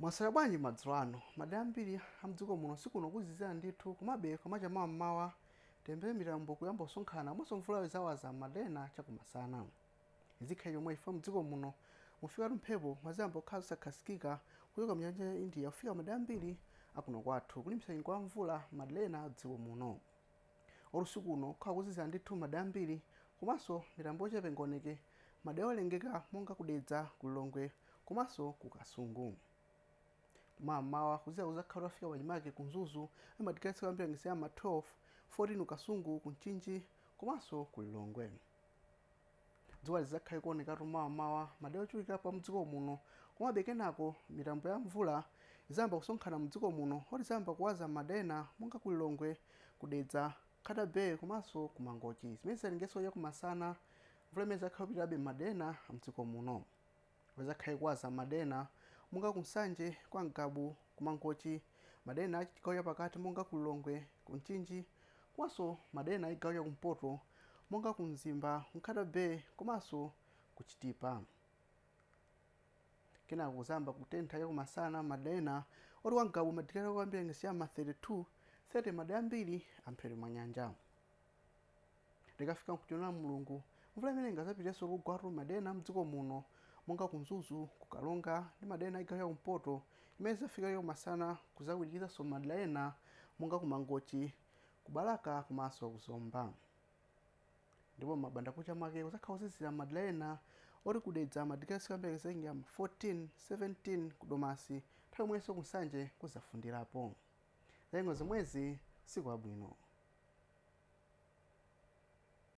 Mwaswera bwanji madzulo ano, madera ambiri amdziko muno sikuno kuzizira ndithu komabe kwamacha mmawa tembere mitambo kuyamba kusonkhana mwaso mvula yowaza madera chakumasana. Izikhala yomwe ife mdziko muno mufikatu mphepo mwaziyamba kukhala zosakhazikika kuchoka mnyanja ya India kufika madera ambiri akuno kwathu kulimbitsa nyengo ya mvula madera dziko muno. Usiku uno kukhala kuzizira ndithu madera ambiri komanso mitambo yochepa ingaoneke madera olengeka monga kudedza, kulilongwe komanso ku Kasungu. Mmawa kuzira kuzakhala wafika wanyimake kunzuzu amatikalitsa kwambira ngisiyama 12 14 Kasungu kunchinji komanso kulilongwe. Dzuwa lizakhala kuonekatu mmawa madera ochulukira pa mdziko muno komabe kenako mitambo ya mvula izamba kusonkhana mdziko muno oti zamba kuwaza madera monga kulilongwe, kudedza, khatabe komanso kumangochi. Zimene zilingeso ya kumasana mvula imene zakhala kupitabe madera amdziko muno. Wazakhala kuwaza madera monga kunsanje, kwa Ngabu, kumangochi, madera achigawo chapakati monga kulilongwe, kunchinji, komanso madera achigawo chakumpoto monga kumzimba, kukhatabe komanso kuchitipa. Kenako kuzamba kutentha chakumasana madera oti kwa Ngabu madikalitsa kwambira ngisiyama 32 30 madera ambiri amphepete mwa nyanja. Likafika mkuchitiro lamulungu mvula imene ingazapitenso kugwatu madera mdziko muno monga kunzuzu, kukalonga ndi madera achigawo chakumpoto imene zafika chakumasana kuzakwirikiranso madera ena monga kumangochi, kubalaka komanso kuzomba. Ndipo mabanda kucha mwake kuzakhala kuzizira madera ena oti kudedza madikalitsa kwambira ngisiyama 14 17 kudomasi nthawi imwenso kunsanje kuzafundirapo. Zengo zomwezi siku abwino.